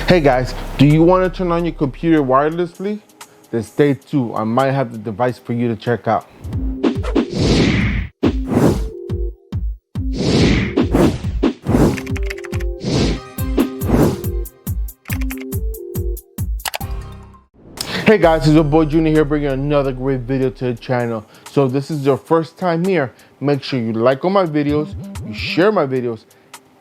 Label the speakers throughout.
Speaker 1: Hey guys, do you want to turn on your computer wirelessly? Then stay tuned. I might have the device for you to check out. Hey guys, it's your boy Junior here, bringing another great video to the channel. So if this is your first time here, make sure you like all my videos, you share my videos,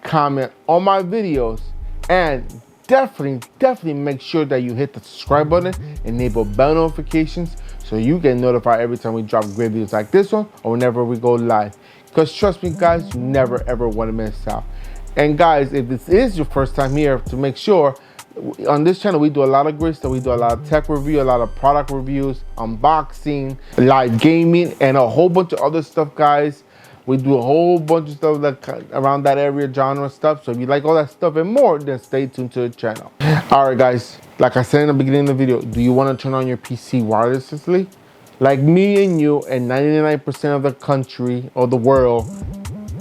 Speaker 1: comment on my videos, and definitely make sure that you hit the subscribe button, enable bell notifications so you get notified every time we drop great videos like this one or whenever we go live. Because trust me guys, you never ever want to miss out. And guys, if this is your first time here, to make sure, on this channel we do a lot of great stuff. We do a lot of tech review, a lot of product reviews, unboxing, live gaming, and a whole bunch of other stuff guys. We do a whole bunch of stuff that around that area, genre stuff. So if you like all that stuff and more, then stay tuned to the channel. All right guys, like I said in the beginning of the video, do you want to turn on your PC wirelessly? Like me and you and 99% of the country or the world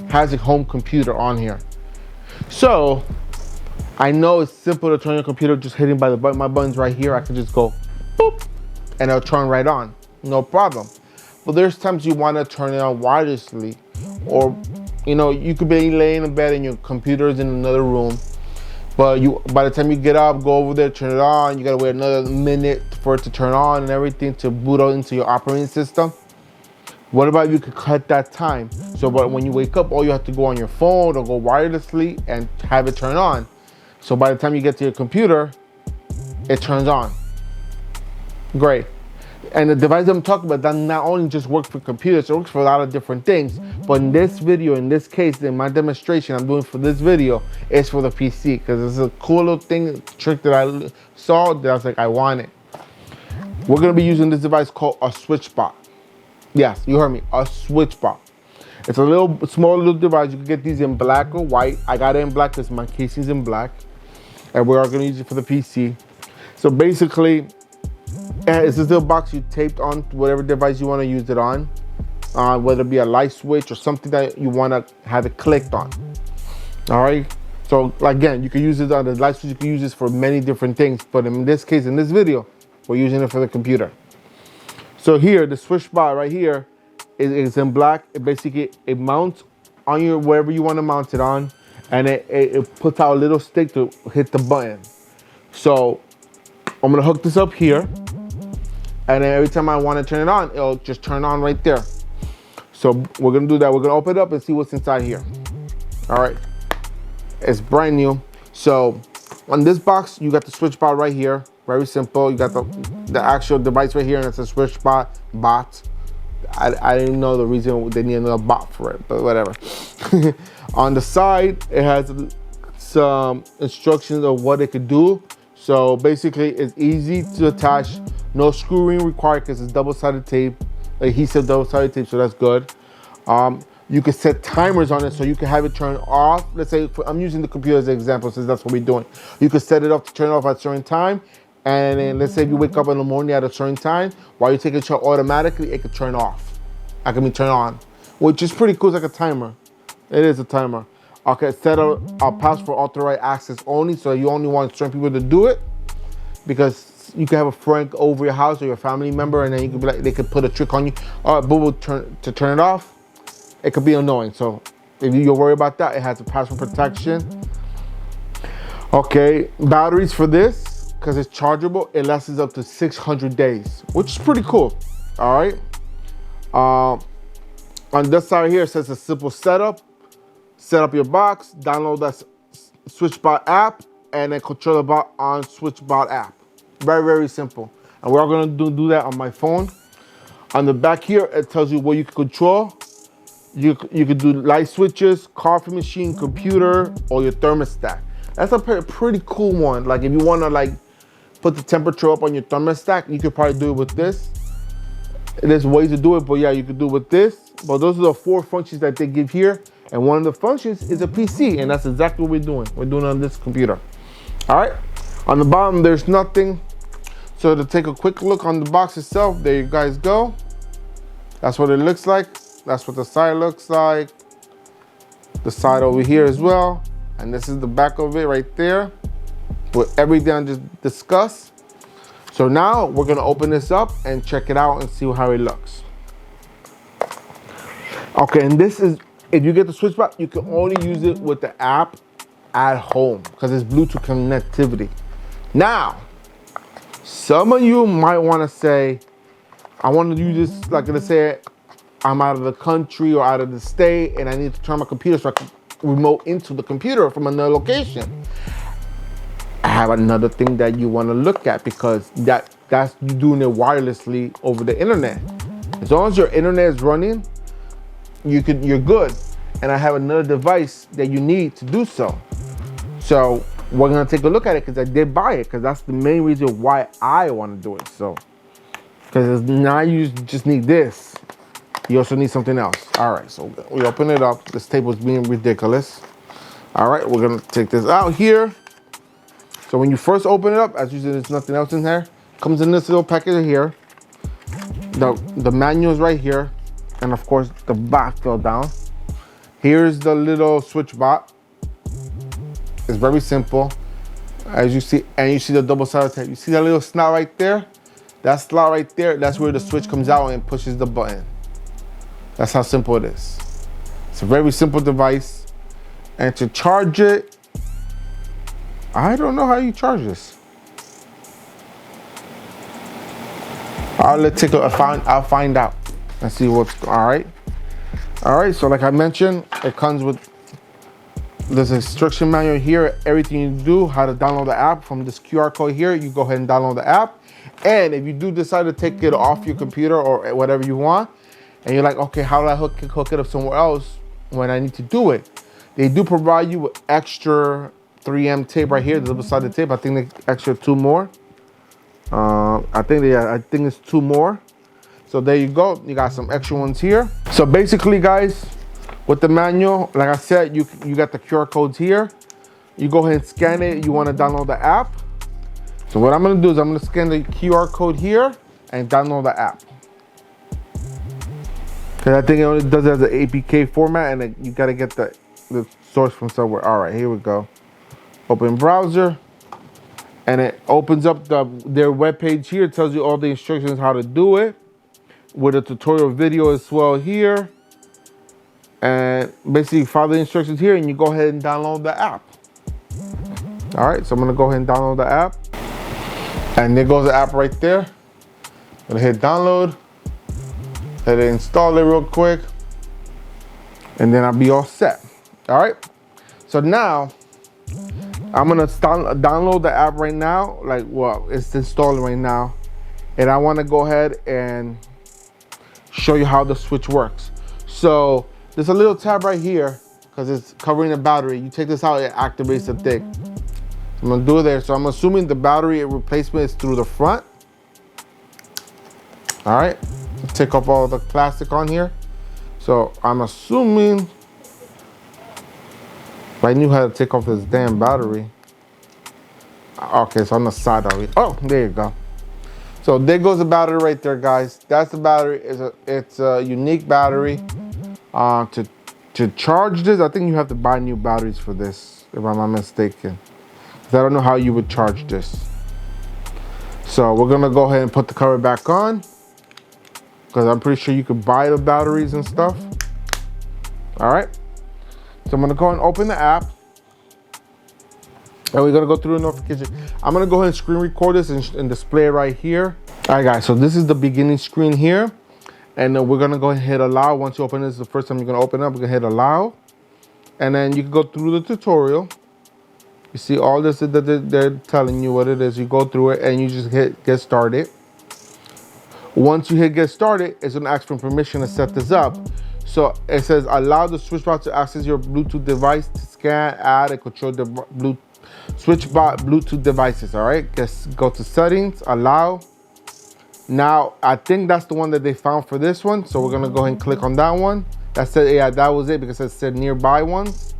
Speaker 1: has a home computer on here. So I know it's simple to turn your computer just hitting by the button. My button's right here. I can just go boop and it'll turn right on, no problem. But there's times you want to turn it on wirelessly, or you know, you could be laying in bed and your computer's in another room, but by the time you get up, go over there, turn it on, you gotta wait another minute for it to turn on and everything to boot out into your operating system. What about if you could cut that time? So but when you wake up, all you have to go on your phone or go wirelessly and have it turn on. So by the time you get to your computer, it turns on. Great. And the device I'm talking about that not only just works for computers, it works for a lot of different things. But in this video, in this case, in my demonstration I'm doing for this video, is for the PC, because it's a cool little thing, trick that I saw that I was like, I want it. We're gonna be using this device called a Switchbot. Yes, you heard me, a Switchbot. It's a little small little device. You can get these in black or white. I got it in black because my casing's in black, and we are gonna use it for the PC. So basically, it's this little box you taped on whatever device you want to use it on, whether it be a light switch or something that you want to have it clicked on. All right. So again, you can use it on the light switch. You can use this for many different things, but in this case, in this video, we're using it for the computer. So here, the Switchbot right here is in black. It basically mounts on your wherever you want to mount it on, and it puts out a little stick to hit the button. So I'm gonna hook this up here, and then every time I want to turn it on, it'll just turn on right there. So we're gonna do that. We're gonna open it up and see what's inside here. All right, it's brand new. So on this box, you got the Switchbot right here. Very simple. You got the actual device right here, and it's a Switchbot bot. I didn't know the reason they need another bot for it, but whatever. On the side, it has some instructions of what it could do. So basically, it's easy to attach. No screwing required because it's double-sided tape, adhesive double-sided tape, so that's good. You can set timers on it so you can have it turn off. Let's say I'm using the computer as an example since that's what we're doing. You can set it up to turn off at a certain time, and then let's say if you wake up in the morning at a certain time, while you take a shower, automatically it could turn off. It can be turned on, which is pretty cool. It's like a timer. It is a timer. Okay, set a pass for authorized access only, so you only want certain people to do it, because you can have a friend over your house or your family member, and then you could be like, they could put a trick on you. All right, but to turn it off, it could be annoying. So if you're worried about that, it has a password protection. Okay, batteries for this, because it's chargeable, it lasts up to 600 days, which is pretty cool. All right. On this side here, it says a simple setup. Set up your box, download that Switchbot app, and then control the bot on Switchbot app. Very simple. And we're gonna do that on my phone. On the back here, it tells you what you can control. You could do light switches, coffee machine, computer, or your thermostat. That's a pretty cool one. Like if you wanna like put the temperature up on your thermostat, you could probably do it with this. There's ways to do it, but yeah, you could do it with this. But those are the 4 functions that they give here. And one of the functions is a PC, and that's exactly what we're doing. We're doing it on this computer. All right, on the bottom, there's nothing. So to take a quick look on the box itself, there you guys go. That's what it looks like. That's what the side looks like. The side over here as well. And this is the back of it right there. with everything I just discussed. So now we're gonna open this up and check it out and see how it looks. Okay, and this is, if you get the Switchbot, you can only use it with the app at home because it's Bluetooth connectivity. Now, some of you might want to say, I want to use this, like let's say I'm out of the country or out of the state and I need to turn my computer so I can remote into the computer from another location. I have another thing that you want to look at, because that's you doing it wirelessly over the internet. As long as your internet is running, you're good. And I have another device that you need to do so. So we're gonna take a look at it, because I did buy it, because that's the main reason why I want to do it. So, because now you just need this, you also need something else. All right, so we open it up. This table's being ridiculous. All right, we're gonna take this out here. So when you first open it up, as usual, there's nothing else in there. Comes in this little package here. The manual is right here. And of course, the back fell down. Here's the little Switchbot. It's very simple. As you see, and you see the double-sided tape. You see that little slot right there? That slot right there, that's where the switch comes out and pushes the button. That's how simple it is. It's a very simple device. And to charge it, I don't know how you charge this. I'll find out and see what's, all right. All right, so like I mentioned, it comes with this instruction manual here, everything you do, how to download the app from this QR code here. You go ahead and download the app. And if you do decide to take it off your computer or whatever you want, and you're like, okay, how do I hook it up somewhere else when I need to do it? They do provide you with extra 3M tape right here, the double-sided tape. I think they extra 2 more. I think it's 2 more. So there you go. You got some extra ones here. So basically, guys, with the manual, like I said, you got the QR codes here. You go ahead and scan it. You want to download the app. So what I'm going to do is I'm going to scan the QR code here and download the app. Because I think it only does it as an APK format, and you got to get the source from somewhere. All right, here we go. Open browser, and it opens up their web page here. It tells you all the instructions how to do it, with a tutorial video as well here. And basically follow the instructions here, and you go ahead and download the app. All right, so I'm gonna go ahead and download the app. And there goes the app right there. I'm gonna hit download, let it install it real quick, and then I'll be all set. All right, so now I'm gonna download the app right now. Like, well, it's installing right now. And I wanna go ahead and show you how the switch works. So there's a little tab right here, because it's covering the battery. You take this out, it activates the thing. I'm gonna do it there. So I'm assuming the battery replacement is through the front. All right, let's take off all the plastic on here. So I'm assuming, if I knew how to take off this damn battery. Okay, so on the side of it. Oh, there you go. So there goes the battery right there, guys. That's the battery. It's a unique battery. To charge this, I think you have to buy new batteries for this, if I'm not mistaken. I don't know how you would charge this. So we're gonna go ahead and put the cover back on, because I'm pretty sure you could buy the batteries and stuff. All right. So I'm gonna go and open the app, and we're gonna go through the notification. I'm gonna go ahead and screen record this and display it right here. All right, guys, so this is the beginning screen here. And then we're gonna go ahead and hit allow. Once you open this, the first time you're gonna open up, we're gonna hit allow. And then you can go through the tutorial. You see all this that they're telling you what it is. You go through it and you just hit get started. Once you hit get started, it's gonna ask for permission to set this up. So it says allow the Switchbot to access your Bluetooth device to scan, add, and control the Switchbot Bluetooth devices. All right, just go to settings, allow. Now, I think that's the one that they found for this one. So we're gonna go ahead and click on that one. That said, yeah, that was it, because it said nearby ones.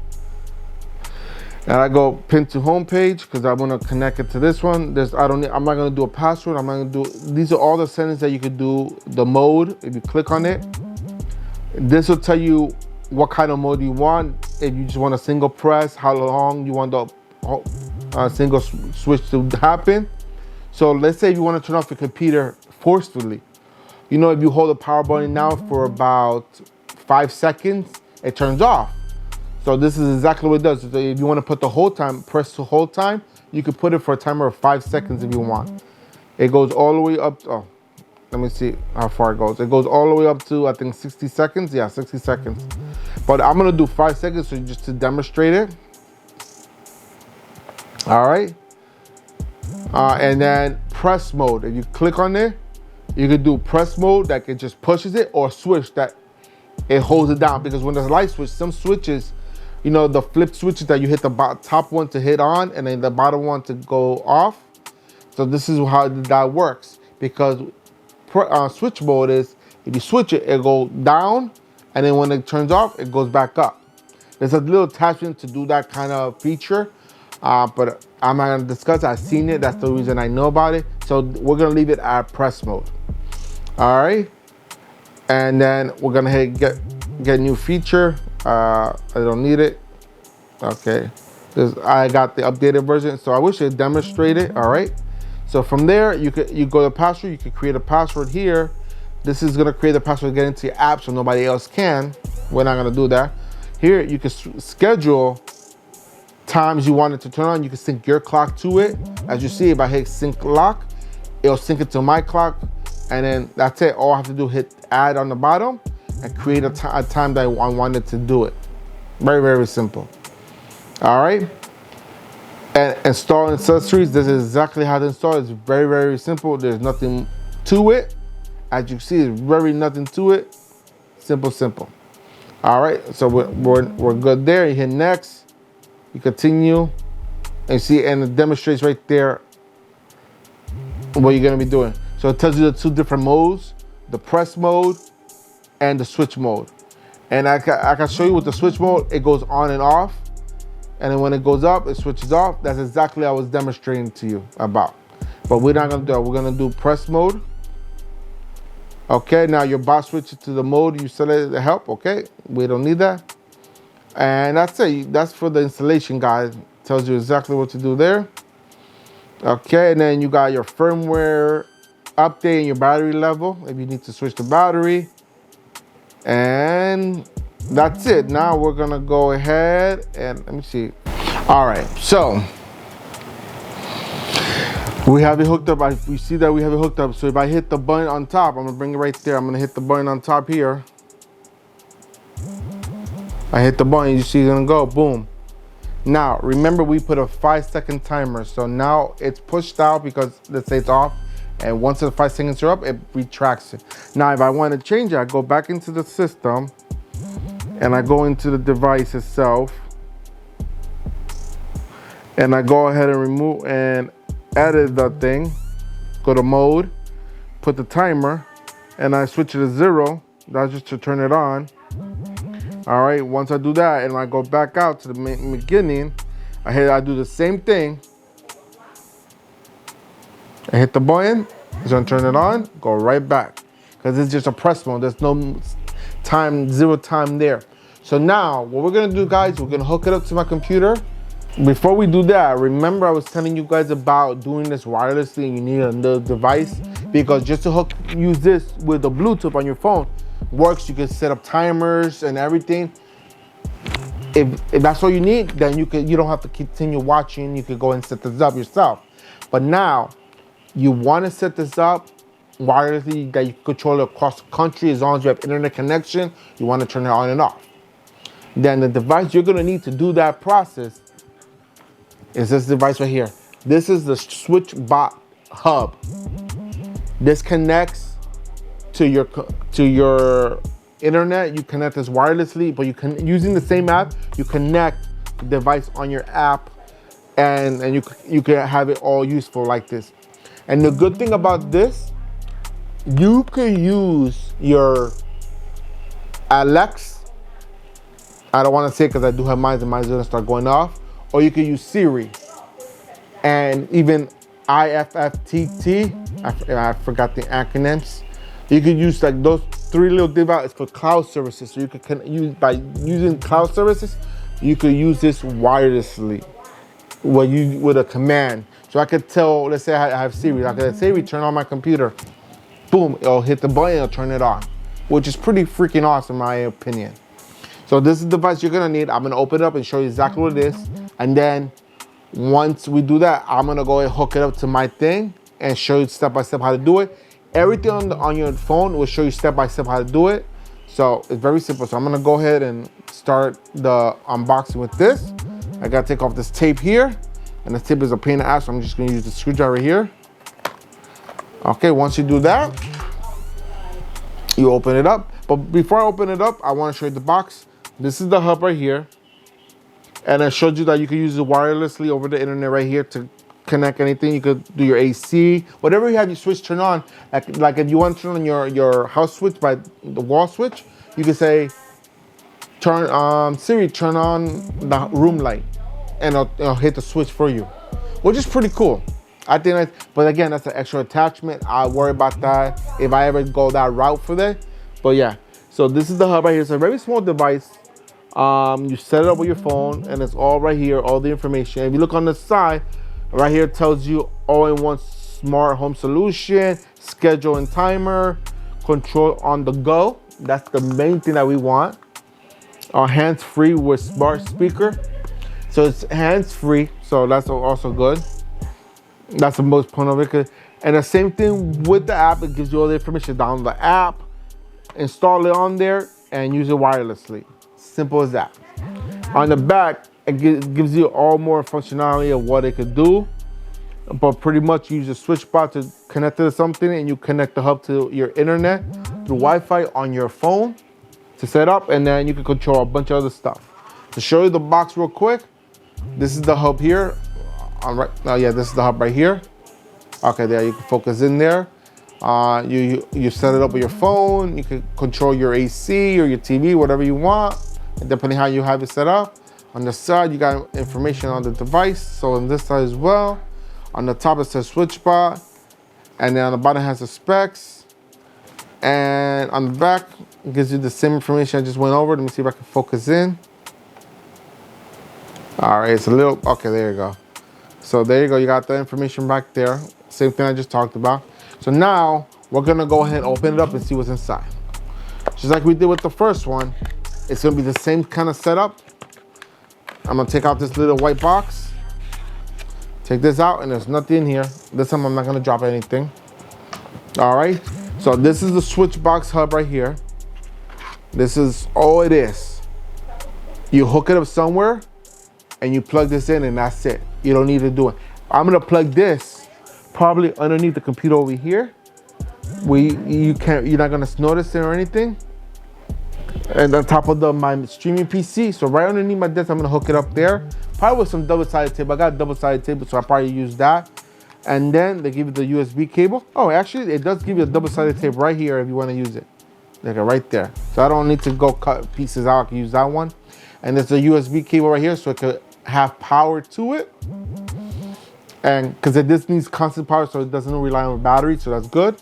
Speaker 1: And I go pin to home page, because I'm gonna connect it to this one. I'm not gonna do a password. I'm not gonna do, these are all the settings that you could do. The mode, if you click on it, this will tell you what kind of mode you want. If you just want a single press, how long you want the single switch to happen. So let's say you want to turn off your computer forcefully. You know, if you hold the power button now for about 5 seconds, it turns off. So this is exactly what it does. So if you want to put the hold time, press the hold time, you can put it for a timer of 5 seconds if you want. It goes all the way up, let me see how far it goes. It goes all the way up to, I think, 60 seconds. Yeah, 60 seconds. But I'm gonna do 5 seconds so just to demonstrate it. All right. And then press mode. If you click on there, you could do press mode that it just pushes it, or switch that it holds it down. Because when there's a light switch, some switches, you know, the flip switches that you hit the top one to hit on and then the bottom one to go off. So this is how that works. Because switch mode is, if you switch it, it goes down, and then when it turns off, it goes back up. There's a little attachment to do that kind of feature, but I'm not gonna discuss it. I've seen it, that's the reason I know about it. So we're gonna leave it at press mode. All right, and then we're gonna hit get new feature. I don't need it. Okay, I got the updated version, so I wish it demonstrated. All right. So from there, you go to password, you can create a password here. This is gonna create a password to get into your app so nobody else can. We're not gonna do that. Here, you can schedule times you want it to turn on. You can sync your clock to it. As you see, if I hit sync lock, it'll sync it to my clock, and then that's it. All I have to do is hit add on the bottom and create a time that I wanted to do it. Very, very simple. All right. And install accessories, this is exactly how to install it. It's very, very simple. There's nothing to it. As you can see, there's very nothing to it. Simple, simple. All right, so we're good there. You hit next, you continue, and you see, and it demonstrates right there what you're gonna be doing. So it tells you the 2 different modes, the press mode and the switch mode. And I can show you with the switch mode, it goes on and off. And then when it goes up, it switches off. That's exactly what I was demonstrating to you about. But we're not gonna do that. We're gonna do press mode. Okay, now your bot switches to the mode you selected to help. Okay, we don't need that. And that's it. That's for the installation guide. Tells you exactly what to do there. Okay, and then you got your firmware update and your battery level if you need to switch the battery. And that's it. Now we're gonna go ahead and let me see. All right, so we have it hooked up. We see that we have it hooked up. So if I hit the button on top, I'm gonna bring it right there. I'm gonna hit the button on top here. I hit the button, you see it's gonna go, boom. Now, remember we put a 5-second timer. So now it's pushed out because let's say it's off. And once the 5 seconds are up, it retracts it. Now, if I want to change it, I go back into the system and I go into the device itself. And I go ahead and remove and edit the thing. Go to mode, put the timer, and I switch it to 0. That's just to turn it on. All right, once I do that and I go back out to the beginning, I do the same thing. I hit the button, it's gonna turn it on, go right back. Because it's just a press mode, there's no time, 0 time there. So now, what we're gonna do, guys, we're gonna hook it up to my computer. Before we do that, remember I was telling you guys about doing this wirelessly and you need another device? Because just to use this with the Bluetooth on your phone works. You can set up timers and everything. If that's all you need, then you don't have to continue watching. You could go and set this up yourself. But now, you want to set this up wirelessly that you can control it across the country as long as you have internet connection. You want to turn it on and off. Then the device you're going to need to do that process is this device right here. This is the Switchbot hub. This connects to your internet. You connect this wirelessly, but you can, using the same app, you connect the device on your app, and you can have it all useful like this. And the good thing about this, you can use your Alexa. I don't want to say because I do have mine, and mine's gonna start going off. Or you can use Siri, and even IFFTT. I forgot the acronyms. You could use like those 3 little devices for cloud services. So you could use, by using cloud services, you could use this wirelessly. with a command. So I could tell, let's say I have Siri, I could say, Siri, turn on my computer. Boom, it'll hit the button, it'll turn it on, which is pretty freaking awesome in my opinion. So this is the device you're gonna need. I'm gonna open it up and show you exactly what it is. And then once we do that, I'm gonna go and hook it up to my thing and show you step by step how to do it. Everything on your phone will show you step by step how to do it. So it's very simple. So I'm gonna go ahead and start the unboxing with this. I gotta take off this tape here, and this tape is a pain in the ass, so I'm just gonna use the screwdriver here. Okay, once you do that, you open it up. But before I open it up, I wanna show you the box. This is the hub right here. And I showed you that you can use it wirelessly over the internet right here to connect anything. You could do your AC, whatever you have your switch turn on. Like if you want to turn on your house switch by the wall switch, you could say, Siri, turn on the room light, and it'll hit the switch for you, which is pretty cool. I think that's, but again, that's an extra attachment. I worry about that if I ever go that route for that. But yeah, so this is the hub right here. It's a very small device. You set it up with your phone, and it's all right here, all the information. If you look on the side, right here, it tells you all-in-one smart home solution, schedule and timer, control on the go. That's the main thing that we want. Hands-free with smart speaker. So it's hands-free, so that's also good. That's the most point of it. And the same thing with the app, it gives you all the information. Download the app, install it on there, and use it wirelessly. Simple as that. On the back, it gives you all more functionality of what it could do. But pretty much you use a Switchbot to connect it to something, and you connect the hub to your internet through Wi-Fi on your phone to set up, and then you can control a bunch of other stuff. To show you the box real quick, this is the hub here. This is the hub right here. Okay, there you can focus in there. You set it up with your phone. You can control your AC or your TV, whatever you want, depending how you have it set up. On the side, you got information on the device. So on this side as well. On the top, it says Switchbot, and then on the bottom has the specs. And on the back, it gives you the same information I just went over. Let me see if I can focus in. All right, it's a little, okay, there you go. So there you go, you got the information back there. Same thing I just talked about. So now we're gonna go ahead and open it up and see what's inside. Just like we did with the first one, it's gonna be the same kind of setup. I'm gonna take out this little white box. Take this out, and there's nothing in here. This time I'm not gonna drop anything. All right, so this is the Switchbox hub right here. This is all it is. You hook it up somewhere, and you plug this in, and that's it. You don't need to do it. I'm gonna plug this probably underneath the computer over here. You're not gonna notice it or anything. And on top of my streaming PC, so right underneath my desk, I'm gonna hook it up there. Probably with some double-sided tape. I got double-sided tape, so I'll probably use that. And then they give you the USB cable. Oh, actually, it does give you a double-sided tape right here if you wanna use it. Like right there. So I don't need to go cut pieces out, I can use that one. And there's a USB cable right here, so it could have power to it. And because this needs constant power, so it doesn't rely on battery, so that's good.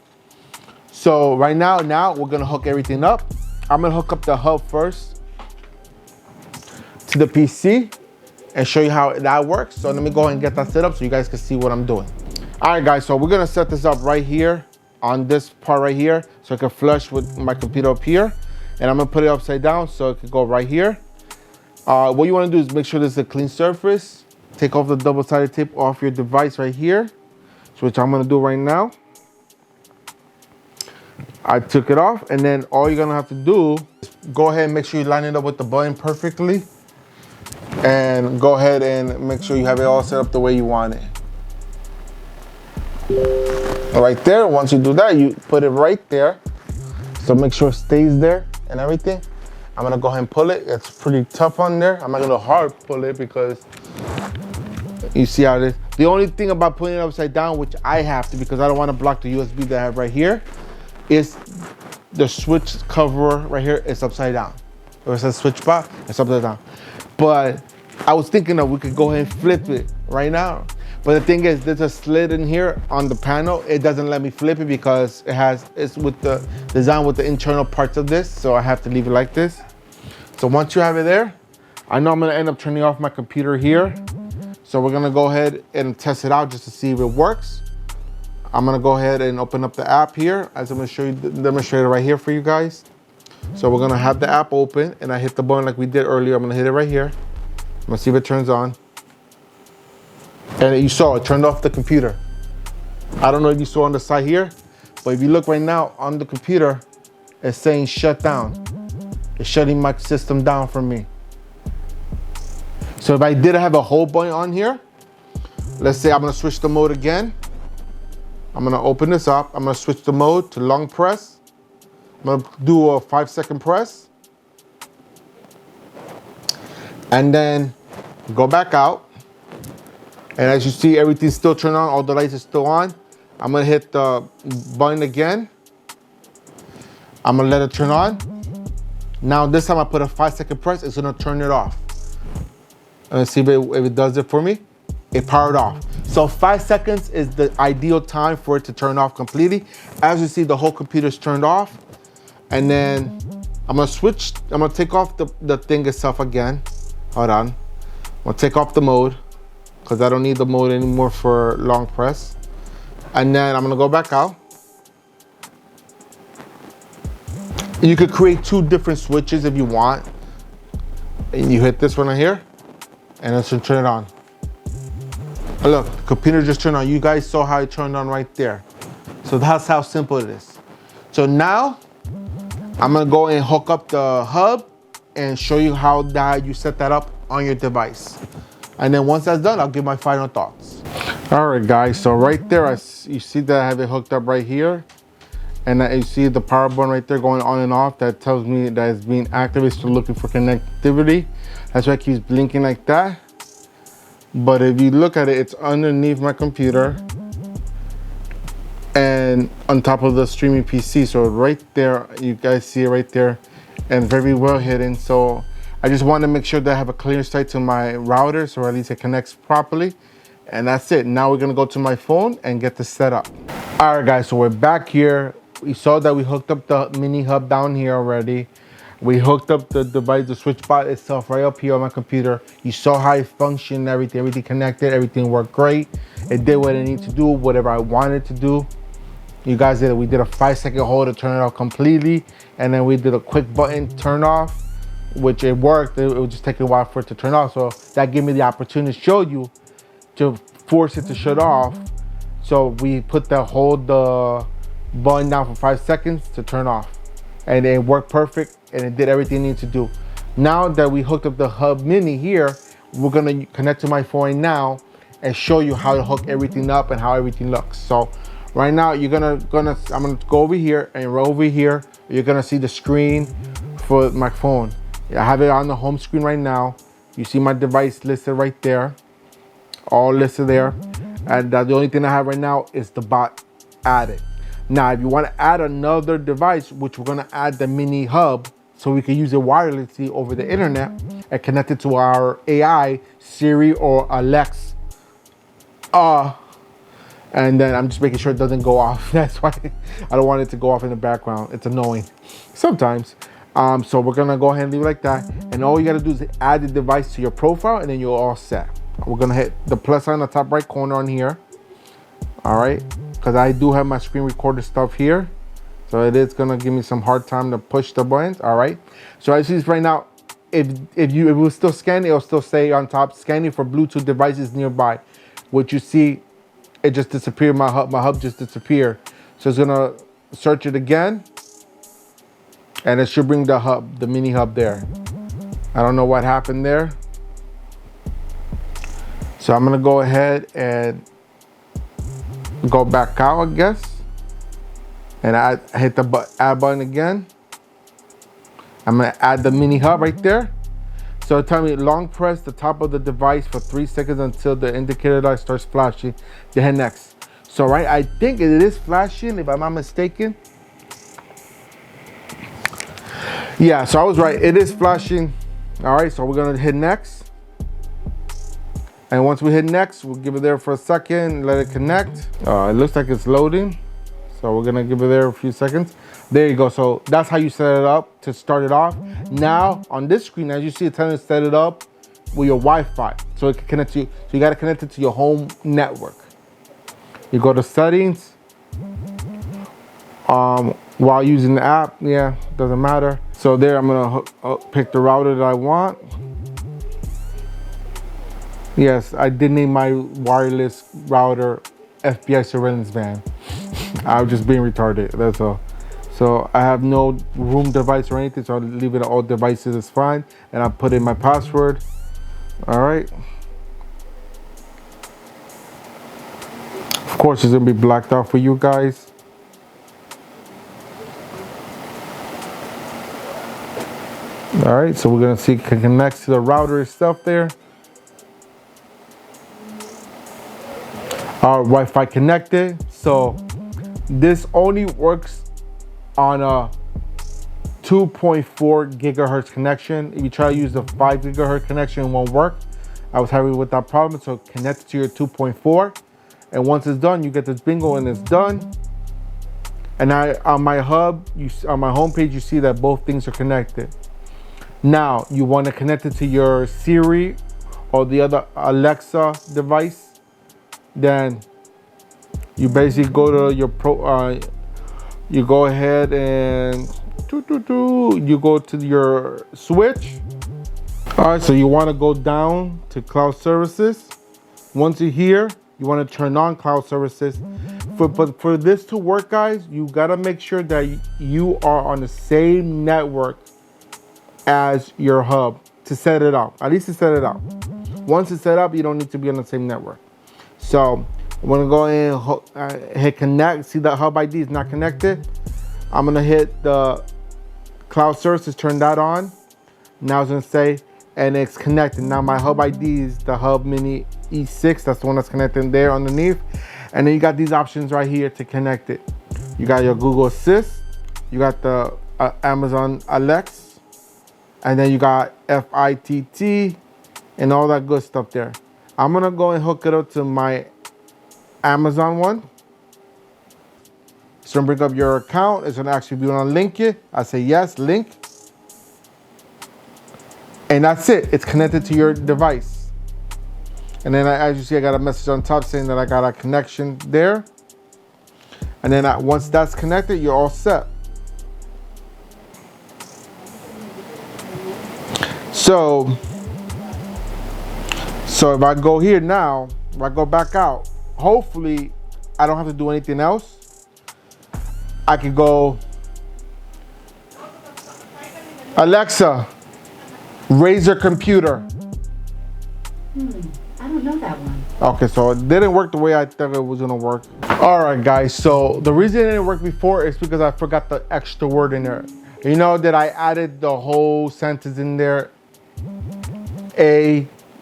Speaker 1: So right now we're gonna hook everything up. I'm gonna hook up the hub first to the PC and show you how that works. So let me go ahead and get that set up so you guys can see what I'm doing. All right, guys, so we're gonna set this up right here on this part right here, so it can flush with my computer up here. And I'm gonna put it upside down so it can go right here. What you wanna do is make sure there's a clean surface. Take off the double-sided tape off your device right here, which I'm gonna do right now. I took it off, and then all you're gonna have to do is go ahead and make sure you line it up with the button perfectly. And go ahead and make sure you have it all set up the way you want it. Right there, once you do that, you put it right there. So make sure it stays there and everything. I'm gonna go ahead and pull it. It's pretty tough on there. I'm not gonna hard pull it because you see how it is. The only thing about putting it upside down, which I have to because I don't wanna block the USB that I have right here, is the switch cover right here is upside down. If it says Switchbot, it's upside down. But I was thinking that we could go ahead and flip it right now. But the thing is, there's a slit in here on the panel. It doesn't let me flip it because it's with the design with the internal parts of this. So I have to leave it like this. So once you have it there, I know I'm gonna end up turning off my computer here. So we're gonna go ahead and test it out just to see if it works. I'm gonna go ahead and open up the app here, as I'm gonna show you, demonstrate it right here for you guys. So we're gonna have the app open, and I hit the button like we did earlier. I'm gonna hit it right here. I'm gonna see if it turns on. And you saw it turned off the computer. I don't know if you saw on the side here, but if you look right now on the computer, it's saying shut down. It's shutting my system down for me. So if I did have a hold button on here, let's say I'm gonna switch the mode again. I'm gonna open this up. I'm gonna switch the mode to long press. I'm gonna do a 5-second press. And then go back out. And as you see, everything's still turned on. All the lights are still on. I'm gonna hit the button again. I'm gonna let it turn on. Now this time I put a 5-second press, it's gonna turn it off. And let's see if it does it for me. It powered off. So 5 seconds is the ideal time for it to turn off completely. As you see, the whole computer's turned off. And then I'm gonna take off the thing itself again. Hold on. I'm gonna take off the mode because I don't need the mode anymore for long press. And then I'm gonna go back out. You could create 2 different switches if you want. And you hit this one right here, and it's gonna turn it on. And look, the computer just turned on. You guys saw how it turned on right there. So that's how simple it is. So now, I'm gonna go and hook up the hub and show you how you set that up on your device. And then once that's done, I'll give my final thoughts. All right, guys, so right there, you see that I have it hooked up right here. And you see the power button right there going on and off. That tells me that it's being activated, still looking for connectivity. That's why it keeps blinking like that. But if you look at it, it's underneath my computer and on top of the streaming PC. So right there, you guys see it right there, and very well hidden. So I just want to make sure that I have a clear sight to my router, so at least it connects properly. And that's it. Now we're gonna go to my phone and get this set up. All right, guys, so we're back here. We saw that we hooked up the mini hub down here already. We hooked up the device, the Switchbot itself, right up here on my computer. You saw how it functioned, everything connected, everything worked great. It did what it needed to do, whatever I wanted to do. You guys did it. We did a 5-second hold to turn it off completely, and then we did a quick button turn off, which it worked. It would just take a while for it to turn off. So that gave me the opportunity to show you to force it to shut off. So we put the button down for 5 seconds to turn off, and it worked perfect, and it did everything it needed to do. Now that we hooked up the hub mini here, we're gonna connect to my phone now and show you how to hook everything up and how everything looks. So right now I'm gonna go over here, and right over here you're gonna see the screen for my phone. I have it on the home screen right now. You see my device listed right there, all listed there, and the only thing I have right now is the bot added. Now, if you want to add another device, which we're going to add the mini hub, so we can use it wirelessly over the internet and connect it to our AI, Siri or Alexa. And then I'm just making sure it doesn't go off. That's why I don't want it to go off in the background. It's annoying sometimes. So we're going to go ahead and leave it like that. And all you got to do is add the device to your profile, and then you're all set. We're going to hit the plus sign on the top right corner on here. All right. Because I do have my screen recorder stuff here, so it is gonna give me some hard time to push the buttons. All right, so as you see right now, if it will still scan, it'll still say on top scanning for Bluetooth devices nearby. What you see, it just disappeared. My hub just disappeared. So it's gonna search it again, and it should bring the mini hub there. I don't know what happened there, so I'm gonna go ahead and go back out, I guess, and I hit the add button again. I'm gonna add the mini hub right there. So tell me, long press the top of the device for 3 seconds until the indicator light starts flashing. Then hit next. So right, I think it is flashing, if I'm not mistaken. Yeah, so I was right, it is flashing. All right, so we're gonna hit next. And once we hit next, we'll give it there for a second, let it connect. It looks like it's loading. So we're gonna give it there a few seconds. There you go, so that's how you set it up to start it off. Now, on this screen, as you see, it's telling you to set it up with your Wi-Fi. so it can connect to you. So you got to connect it to your home network. You go to settings. While using the app, yeah, doesn't matter. So there, I'm gonna pick the router that I want. Yes, I did name my wireless router FBI surveillance van. I was just being retarded, that's all. So I have no room device or anything, so I'll leave it at all devices, it's fine. And I put in my password, all right. Of course, it's gonna be blacked out for you guys. All right, so we're gonna see it connects to the router itself there. Our Wi-Fi connected. So this only works on a 2.4 gigahertz connection. If you try to use the 5 gigahertz connection, it won't work. I was having with that problem, so connect it to your 2.4. And once it's done, you get this bingo and it's done. And on my hub, on my homepage, you see that both things are connected. Now, you want to connect it to your Siri or the other Alexa device. Then you basically go to your you go ahead and you go to your switch. All right, so you want to go down to cloud services. Once you're here, you want to turn on cloud services. But for this to work, guys, you got to make sure that you are on the same network as your hub to set it up, at least to set it up. Once it's set up, you don't need to be on the same network. So I'm gonna go in and hit connect. See that hub ID is not connected. I'm gonna hit the cloud services, turn that on. Now it's gonna say, and it's connected. Now my hub ID is the Hub Mini E6. That's the one that's connected there underneath. And then you got these options right here to connect it. You got your Google Assist. You got the Amazon Alexa. And then you got FITT and all that good stuff there. I'm gonna go and hook it up to my Amazon one. It's gonna bring up your account. It's gonna actually be gonna link it. I say yes, link. And that's it, it's connected to your device. And then as you see, I got a message on top saying that I got a connection there. And then once that's connected, you're all set. So if I go here now, if I go back out, hopefully I don't have to do anything else. I can go, Alexa, raise your computer.
Speaker 2: I don't know that one.
Speaker 1: Okay, so it didn't work the way I thought it was gonna work. All right, guys, so the reason it didn't work before is because I forgot the extra word in there. You know that I added the whole sentence in there.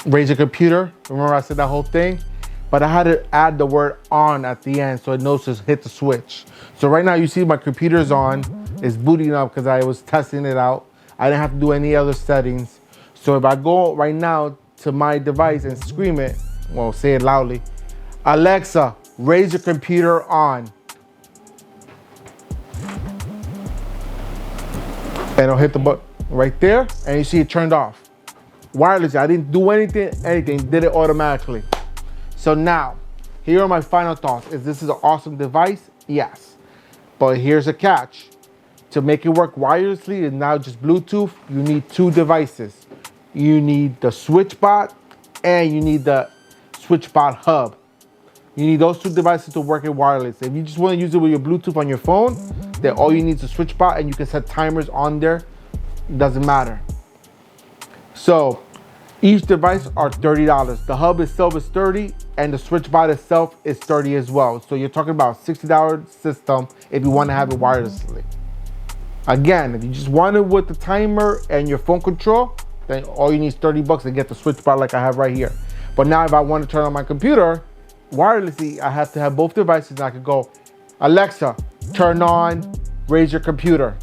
Speaker 1: Raise your computer. Remember I said that whole thing? But I had to add the word on at the end so it knows to hit the switch. So right now you see my computer's on. It's booting up because I was testing it out. I didn't have to do any other settings. So if I go right now to my device and scream it, well, say it loudly, Alexa, raise your computer on. And it'll hit the button right there, and you see it turned off. Wirelessly, I didn't do anything, did it automatically. So now, here are my final thoughts. Is this is an awesome device? Yes. But here's a catch. To make it work wirelessly and now just Bluetooth, you need two devices. You need the Switchbot and you need the Switchbot hub. You need those two devices to work it wireless. If you just want to use it with your Bluetooth on your phone, then all you need is a Switchbot and you can set timers on there. It doesn't matter. So each device are $30. The hub itself is $30 and the Switchbot itself is $30 as well. So you're talking about a $60 system if you want to have it wirelessly. Again, if you just want it with the timer and your phone control, then all you need is $30 to get the Switchbot like I have right here. But now if I want to turn on my computer wirelessly, I have to have both devices and I could go, Alexa, turn on, raise your computer.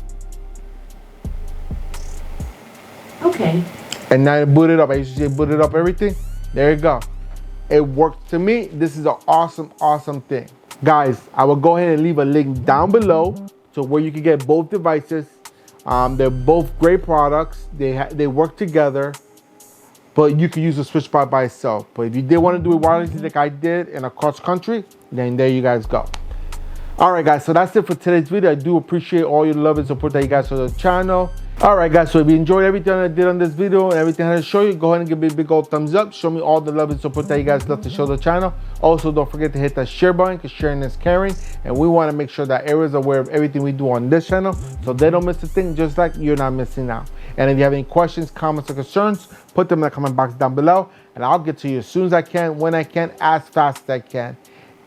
Speaker 2: Okay.
Speaker 1: And now it booted up. I used to say booted up everything. There you go. It worked to me. This is an awesome, awesome thing. Guys, I will go ahead and leave a link down below to where you can get both devices. They're both great products. They work together. but you can use the Switchbot by itself. But if you did want to do it wirelessly like I did in across country, then there you guys go. Alright guys, so that's it for today's video. I do appreciate all your love and support that you guys for the channel. Alright guys, so if you enjoyed everything I did on this video and everything I had to show you, go ahead and give me a big old thumbs up. Show me all the love and support that you guys love to show the channel. Also, don't forget to hit that share button because sharing is caring. And we want to make sure that everyone's aware of everything we do on this channel so they don't miss a thing, just like you're not missing out. And if you have any questions, comments, or concerns, put them in the comment box down below. And I'll get to you as soon as I can, when I can, as fast as I can.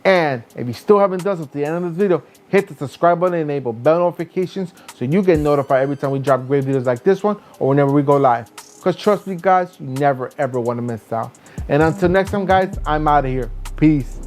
Speaker 1: And if you still haven't done so at the end of this video, hit the subscribe button and enable bell notifications so you get notified every time we drop great videos like this one or whenever we go live. Because trust me guys, you never ever want to miss out. And until next time guys, I'm out of here. Peace.